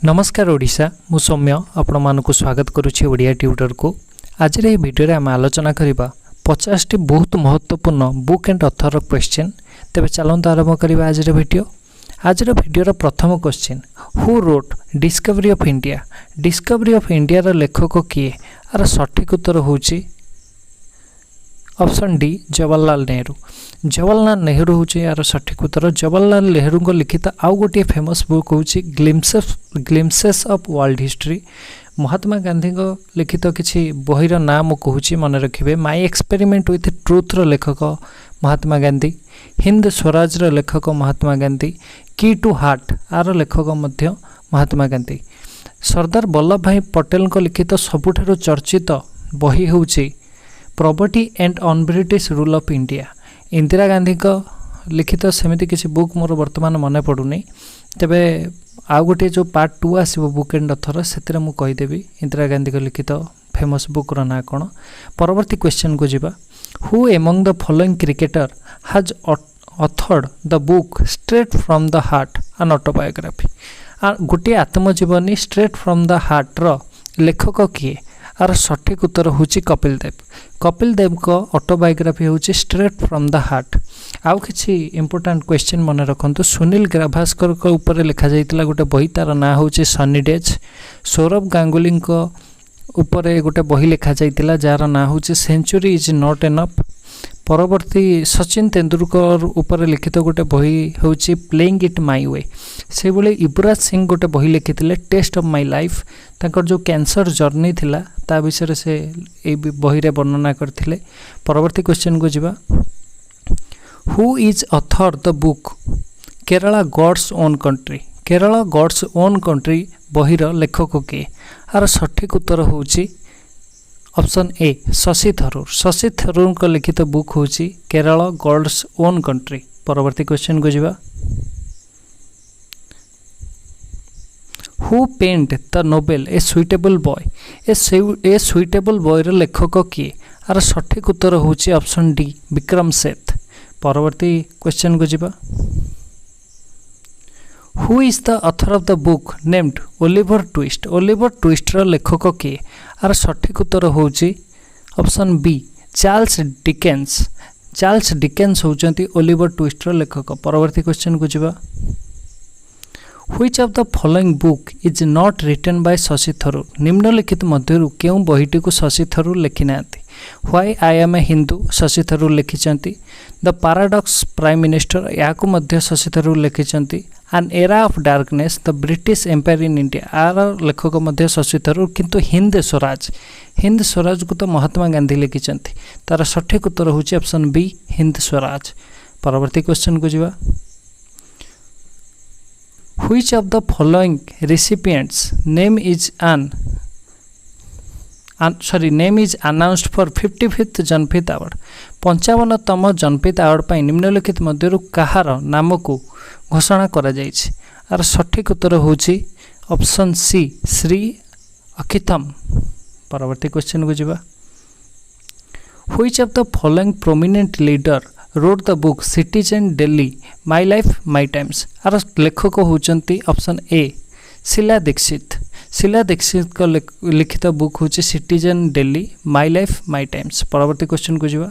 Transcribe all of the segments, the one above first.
नमस्कार ओडिशा मु सौम्य आपण मानक स्वागत करुछि ओडिया ट्यूटर को। आज ये वीडियो रे हम आलोचना करिबा 50 टी बहुत महत्वपूर्ण बुक एंड ऑथर क्वेश्चन। तेबे चलंत आरंभ करिबा आज रे वीडियो। आज रे वीडियो रो प्रथम question, who wrote discovery of India. Discovery of India रो लेखक किए? आर सठिक उत्तर होछि ऑप्शन डी जवाहरलाल नेहरू। जवाहरलाल नेहरू होछि यार सठिक उत्तर। जवाहरलाल नेहरू को लिखित आउ गोटे फेमस बुक होछि glimpses of world history. Mahatma Gandhi को लिखित किछि बहिर नाम कहूछि मन रखिबे। माय एक्सपेरिमेंट विथ ट्रुथ रो लेखक महात्मा गांधी। हिंद स्वराज रो लेखक महात्मा गांधी। की टू हार्ट आर लेखक मध्य महात्मा गांधी। सरदार वल्लभ भाई पटेल को लिखित सबुठारु चर्चित बही होछि property and on British rule of India. Indira Gandhi को लिखित सेमिति किसी बुक मोर वर्तमान मन पड़ुनी। तेबे आउ गोटे जो पार्ट 2 आसीबो बुक एंड ऑथर सेतिरे मु कहि देबी इंदिरा गांधी को लिखित फेमस बुक रो ना कोन। परवर्ती क्वेश्चन को जिबा, who among the following cricketer has authored the book straight from the heart an autobiography. गोटे आत्मजीवनी स्ट्रेट फ्रॉम द हार्ट रो लेखक किए? आर सठिक उत्तर होछि कपिल देव। कपिल देव को ऑटोबायोग्राफी होछि स्ट्रेट फ्रॉम द हार्ट। आउ किछि इंपोर्टेंट क्वेश्चन मन रखंतु। सुनील गाभास्कर को ऊपर लिखा जाइतिला गोटे बही, तार ना होछि सनी डेज। सौरभ गांगुली को ऊपर गोटे बही लिखा जाइतिला जार ना होछि सेंचुरी इज नॉट एनफ। परवर्ती सचिन तेंदुलकर ऊपर लिखित गोटे बही होछि प्लेइंग इट माय वे। से बोले युवराज सिंह गोटे बही लिखिथिले टेस्ट ऑफ माय लाइफ। ताकर जो कैंसर जर्नी थिला ता विषय से ए बही रे वर्णना करथिले। परवर्ती क्वेश्चन को जिबा, who is author the book Kerala god's own country. Kerala god's own country बहीर लेखक के? आर सठिक उत्तर होछि ऑप्शन ए शशि थरूर। शशि थरूर को लिखित बुक होछि केरला गॉड्स ओन कंट्री। परवर्ती क्वेश्चन को जिबा, who paint the novel a suitable boy. A suitable boy रो लेखक किए? आर सठिक उत्तर होछि ऑप्शन डी विक्रम सेठ। परवर्ती क्वेश्चन को जिबा, who is the author of the book named Oliver Twist. Oliver Twist रो लेखक किए? आर सठिक उत्तर होछि option B Charles Dickens. Charles Dickens होचंती ओलिवर ट्विस्ट रो लेखक। परवर्ती क्वेश्चन को जिबा, which of the following book is not written by Shashi Tharoor. निम्नलिखित मध्यरु केउ बहीटी को शशि थरूर लिखि नांती? Why I am a Hindu Shashi Tharoor लिखिचंती। द पैराडॉक्स प्राइम मिनिस्टर याकु मध्य शशि थरूर लिखिचंती। An era of darkness the British empire in India आर लेखक मध्य शशि थरूर। किंतु हिंद स्वराज को तो महात्मा गांधी लिखिचंती। तार सठिक उत्तर होछि ऑप्शन बी हिंद स्वराज। परवर्ती क्वेश्चन को जिबा, Which of the following recipients name is announced for 55th Jnanpith award. 55तम जनपीत अवार्ड पर निम्नलिखित मध्यरु कहार नाम को घोषणा करा जायछि? आर सठिक उत्तर होछि ऑप्शन सी श्री अकितम। परवर्ती क्वेश्चन को जिबा, Which of the following prominent leader wrote the book citizen Delhi my life my times. आर लेखक होचंती ऑप्शन ए शीला दीक्षित। शीला दीक्षित को लिखित बुक होची citizen Delhi my life my times. परवर्ती क्वेश्चन को जिबा,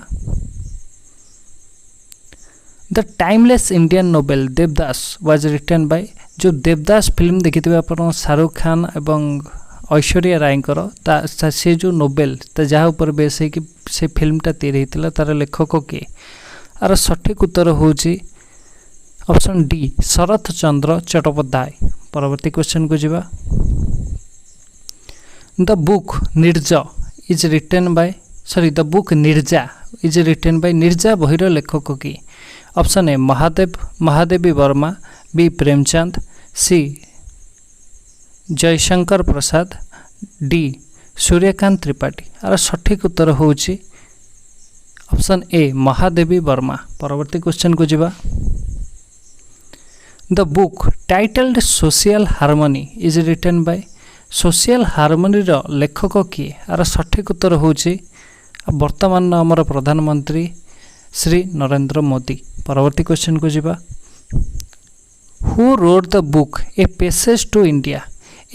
the timeless Indian novel Devdas was written by. जो देवदास फिल्म देखिथिबे आपण शाहरुख खान एवं ऐश्वर्या राय से जो नोवेल जहाँ ऊपर बेस है कि से फिल्मटा तैयारी होता तार लेखक के? आर सठिक उत्तर होछि ऑप्शन डी शरत चंद्र चट्टोपाध्याय। परवर्ती क्वेश्चन को जिबा, the book Nirja is written by Nirja बहिर लेखक की? Option A Mahadevi Verma, B Premchand, C Jaishankar Prasad, D Suryakant Tripathi. आर सठिक उत्तर होछि ऑप्शन ए महादेवी वर्मा। परवर्ती क्वेश्चन को जिबा, the book titled social harmony is written by. Social harmony रो लेखक किए? आर सठिक उत्तर होछि वर्तमान हमर प्रधानमंत्री श्री नरेंद्र मोदी। परवर्ती क्वेश्चन को जिबा, who wrote the book a passage to India.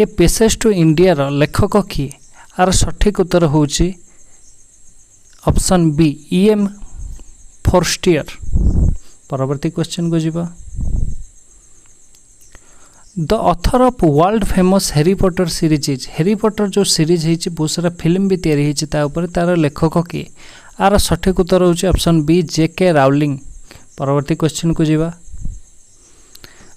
A passage to India रो लेखक किए आर सठिक उत्तर होची ऑप्शन बी ई.एम. फोर्स्टियर। परवर्ती क्वेश्चन को जीवा। The author of world famous Harry Potter series is Harry Potter जो सीरीज है बहुत सारा फिल्म भी तैयारी होती तार लेखक किए आर सठिक उत्तर होची ऑप्शन बी जे.के. राउलिंग। परवर्ती क्वेश्चन को जीवा।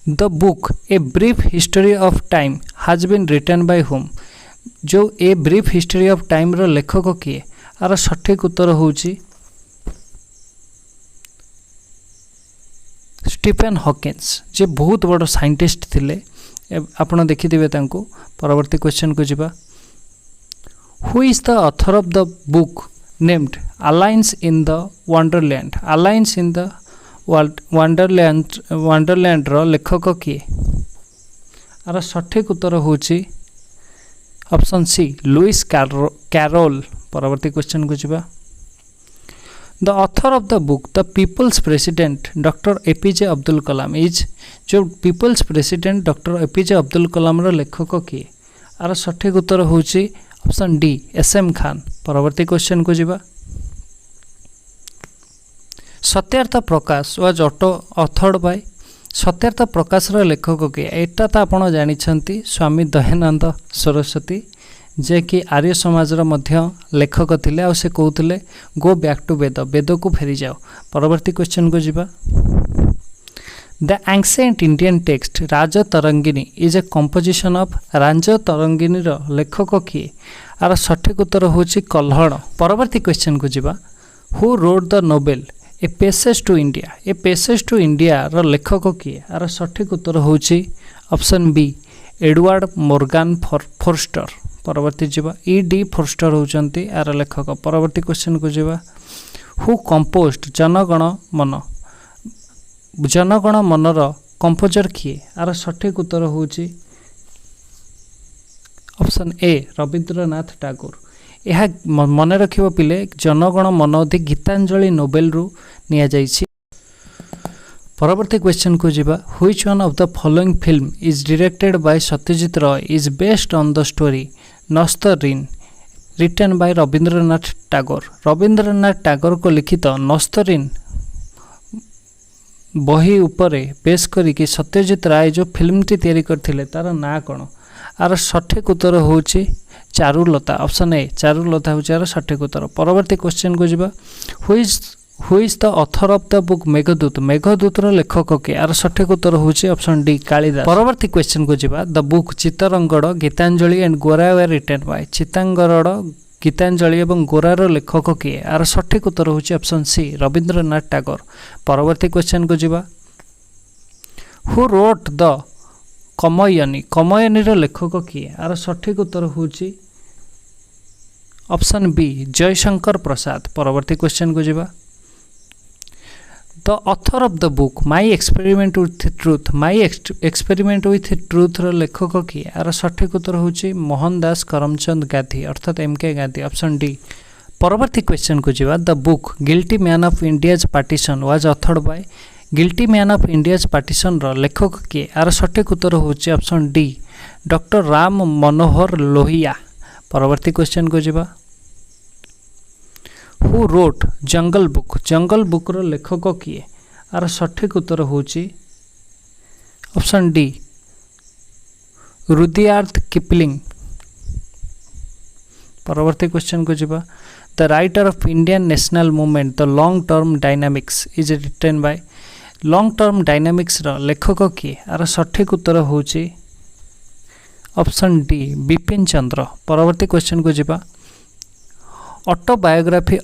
The book a brief history of time has been written by होम जो a brief history of time रो लेखक किए आर सठिक उत्तर होची स्टीफेन हॉकिंस जे बहुत बड़ साइंटिस्ट थिले आपण देखिथिबे तांको। परवर्ती क्वेश्चन को जीवा। Who is the author of the book named alliance in the wonderland alliance in the wonderland रो लेखक किए आर सठिक उत्तर होची ऑप्शन सी लुइस कैरोल। परवर्ती क्वेश्चन को जीवा। The author of the book the people's president doctor APJ Abdul Kalam is जो people's president doctor APJ Abdul Kalam रो लेखक किए आर सठिक उत्तर होची ऑप्शन डी एस.एम. खान। परवर्ती क्वेश्चन को जीवा। Satyarth Prakash was authored bye Satyarth Prakash रो लेखक किए एटा तो आपण जानिछंती स्वामी दयानंद सरस्वती जे कि आर्य समाज मध्य लेखक थिले आ से कहते गो बैक टू वेद वेद को फेरी जाओ। परवर्ती क्वेश्चन को जीवा। The ancient Indian text Rajatarangini is a composition of Rajatarangini रो लेखक किए आर सठिक उत्तर होची कल्हण। परवर्ती क्वेश्चन को जीवा। Who wrote the novel a passage to India a passage to India रो लेखक किए आर सठिक उत्तर होची option B Edward Morgan Forster. परवर्ती जीवा। ई.डी. फोर्स्टर होचंती आर लेखक। परवर्ती क्वेश्चन को जीवा। हु कंपोज्ड जनगण मनर कंपोजर किए आर सठिक उत्तर होची ऑप्शन ए रविंद्रनाथ टैगोर। यह मन रखिबो पिले जनगण मन अधि गीतांजलि नोबेल रु निया जाइछि। परवर्ती क्वेश्चन को जीवा। Which one of the following film is directed by Satyajit Ray is based on the story नस्तरीन रिटन बाय रविंद्रनाथ टैगोर। रविंद्रनाथ टैगोर को लिखित नस्तरीन बही उपरे बेस करिके सत्यजीत राय जो फिल्म टी तैयारी करथिले तार ना कोन आर सठिक उत्तर होची चारुलता। ऑप्शन ए चारुलता होची आर सठिक उत्तर। परवर्ती क्वेश्चन को जीवा। Who is the author of the book Meghdoot Meghdoot रो लेखक के आर सठिक उत्तर होची ऑप्शन डी कालिदास। परवर्ती क्वेश्चन को जीवा। द बुक चित्तरंगड़ गीतांजलि एंड गोरा वर रिटन बाय चित्तांगड़ गीतांजलि एवं गोरार लेखक किए आर सठिक उत्तर होची ऑप्शन सी रविंद्रनाथ टैगोर। परवर्ती क्वेश्चन को जीवा। हु रोट द कमयनी रो लेखक किए आर सठिक उत्तर होची ऑप्शन बी जयशंकर प्रसाद। परवर्ती क्वेश्चन को जीवा। The author of the book my experiment with truth रो लेखक किए आर सठिक उत्तर होची मोहनदास करमचंद गांधी अर्थात एम.के. गांधी। Option D. परवर्ती क्वेश्चन को जीवा। The book guilty man of India's partition was authored by guilty man of India's partition रो लेखक किए आर सठिक उत्तर होची option D doctor Ram Manohar Lohia. परवर्ती क्वेश्चन को जीवा। हु रोट जंगल बुक रो लेखक किए आर सठिक उत्तर होची ऑप्शन डी रुडियार्ड किपलिंग। परवर्ती क्वेश्चन को जीवा। The writer of Indian national movement the long term dynamics is written by long term dynamics रो लेखक किए आर सठिक उत्तर होची ऑप्शन डी बिपिन चंद्र। परवर्ती क्वेश्चन को जीवा। Autobiography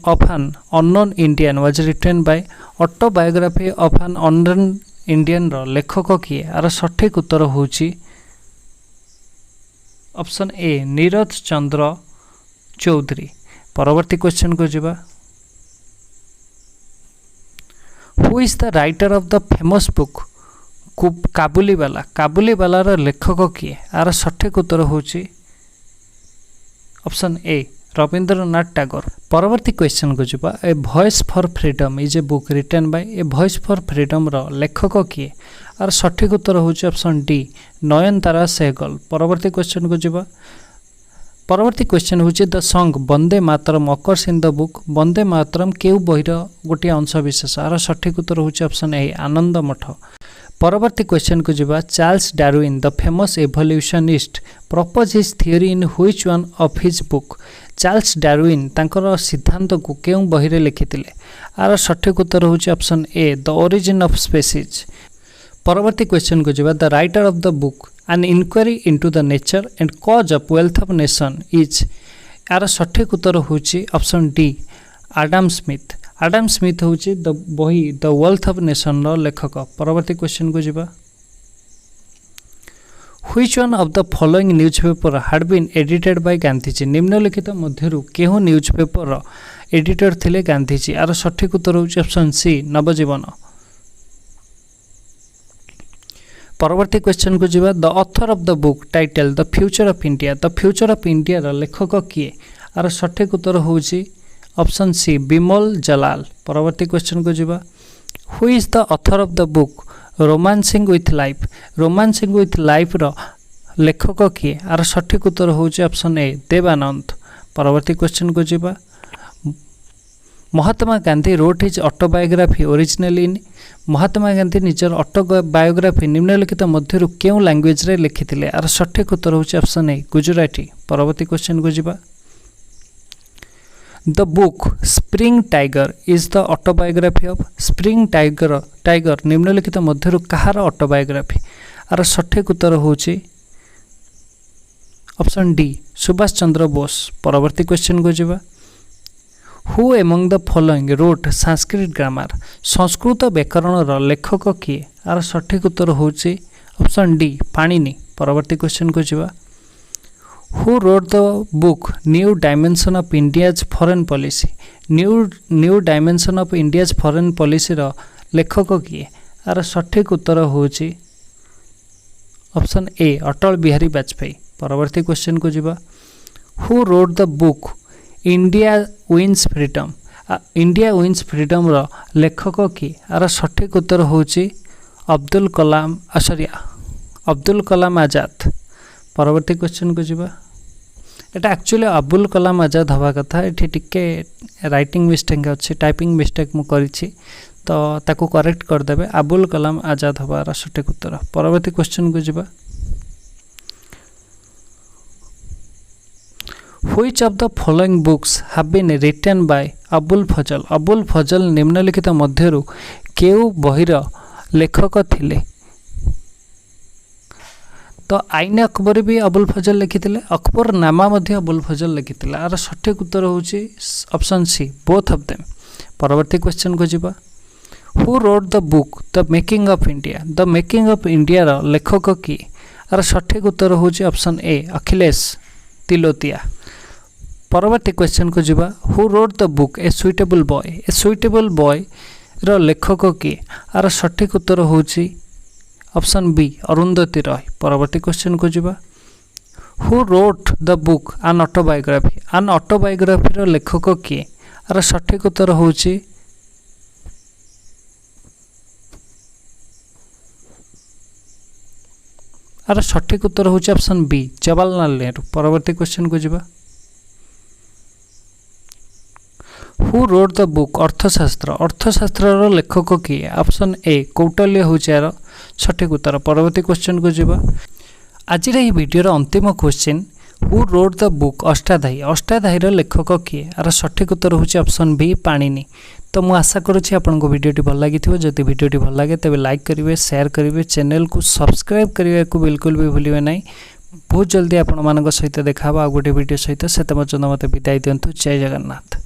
of an unknown Indian was written by autobiography of an unknown Indian रो लेखक किए आर सठिक उत्तर होची ऑप्शन ए नीरज चंद्र चौधरी। परवर्ती क्वेश्चन को जीवा। Who is the writer of the famous book Kabuliwala रो लेखक किए आर सठिक उत्तर होची ऑप्शन ए रवींद्रनाथ टैगोर। परवर्ती क्वेश्चन को जीवा a voice for freedom is a book written by a voice for freedom रो लेखक किए आर सठिक उत्तर होची ऑप्शन डी नयनतारा सहगल। परवर्ती क्वेश्चन को जीवा परवर्ती क्वेश्चन होची the song Vande Mataram occurs in the book Vande Mataram केउ बहिर गोटे अंश विशेष आर सठिक उत्तर होची ऑप्शन ए आनंद मठ। परवर्ती क्वेश्चन को जीवा Charles Darwin the famous evolutionist propose his theory in which one of his book. Charles Darwin तांकर सिद्धांत को केउ बहिरे लिखिथिले आर सठिक उत्तर होची option A the origin of species. परवर्ती क्वेश्चन को जीवा the writer of the book an inquiry into the nature and cause of wealth of nation is यार सठिक उत्तर होची option D Adam Smith. Adam Smith होची द बही the wealth of nation रो लेखक। परवर्ती क्वेश्चन को जीवा which one of the following newspaper had been edited by Gandhiji निम्नलिखित मध्यरु केहु न्यूज़पेपर एडिटर थिले गांधीजी आर सठिक उत्तर होची ऑप्शन सी नवजीवन। परवर्ती क्वेश्चन को जीवा the author of the book title the future of India the future of India रो लेखक किए आर सठिक उत्तर होची ऑप्शन सी बिमल जलाल। परवर्ती क्वेश्चन को जीवा who is the author of the book romancing with life romancing with life रो लेखक किए आर सठिक उत्तर होची ऑप्शन ए देवानंद। परवर्ती क्वेश्चन को जीवा Mahatma Gandhi wrote his autobiography originally in Mahatma Gandhi निजर ऑटोबायोग्राफी निम्नलिखित मध्यरु केउ लैंग्वेज रे लिखिथिले आर सठिक उत्तर होची ऑप्शन ए गुजराती। परवर्ती क्वेश्चन को जीवा the book spring tiger is the autobiography of spring tiger निम्नलिखित मध्यरु कहार ऑटोबायोग्राफी आर सठिक उत्तर होची ऑप्शन डी सुभाष चंद्र बोस। परवर्ती क्वेश्चन को जीवा who among the following wrote Sanskrit grammar Sanskrit व्याकरण रो लेखक किए आर सठिक उत्तर होची ऑप्शन डी पाणिनि। परवर्ती क्वेश्चन को जीवा who wrote the book new dimension of India's foreign policy new dimension of India's foreign policy रो लेखक किए आर सठिक उत्तर होची ऑप्शन ए अटल बिहारी वाजपेयी। परवर्ती क्वेश्चन को जीवा who wrote the book India wins freedom रो लेखक किए आर सठिक उत्तर होची अब्दुल कलाम आजाद। परवर्ती क्वेश्चन को जीवा एटा एक्चुअली अब्दुल कलाम आजाद हवा कथा एठी टिके राइटिंग मिस्टेक अच्छे टाइपिंग मिस्टेक मु करिछि तो ताको करेक्ट कर देबे अब्दुल कलाम आजाद हवार सठिक उत्तर। परवर्ती क्वेश्चन को जीवा Which of the following books have been written by Abul फजल अबुल फजल निम्नलिखित मध्यरु केउ बहिर लेखक थिले तो आईन अकबर भी अबुल फजल लिखिथिले अकबर नामा मध्ये अबुल फजल लिखिथिले आर सठिक उत्तर होची option C both of them. परवर्ती क्वेश्चन को जीवा who wrote the book the making of India रो लेखक की आर सठिक उत्तर होची ऑप्शन ए अखिलेश तिलोतिया। परवर्ती क्वेश्चन को जीवा who wrote the book a suitable boy रो लेखक की आर सठिक उत्तर होची ऑप्शन बी अरुंधति रॉय। परवर्ती क्वेश्चन को जीवा हु रोट द बुक आन ऑटोबायोग्राफी रो लेखक की आर सठिक उत्तर होची ऑप्शन बी जवाहरलाल नेहरू। परवर्ती क्वेश्चन को जीवा हु रोट द बुक अर्थशास्त्र रो लेखक की ऑप्शन ए कौटिल्य होची यार सठिक उत्तर। परवर्ती क्वेश्चन को जीवा आज ये वीडियो अंतिम question who wrote the book Ashtadhyayi रो लेखक किए आर सठिक उत्तर होची ऑप्शन बी पाणिनि। तो मु आशा करुछि आपनको वीडियोटी भल लागिथिबो जदि वीडियोटी भल लागे तबे लाइक करिवे शेयर करिवे चैनल को सब्सक्राइब करिवे को बिल्कुल भी भूलिवे नाही। बहुत जल्दी आपण मानक सहित देखाबा आ गोटे वीडियो सहित सेते मते विदाय दियंतु। जय जगन्नाथ।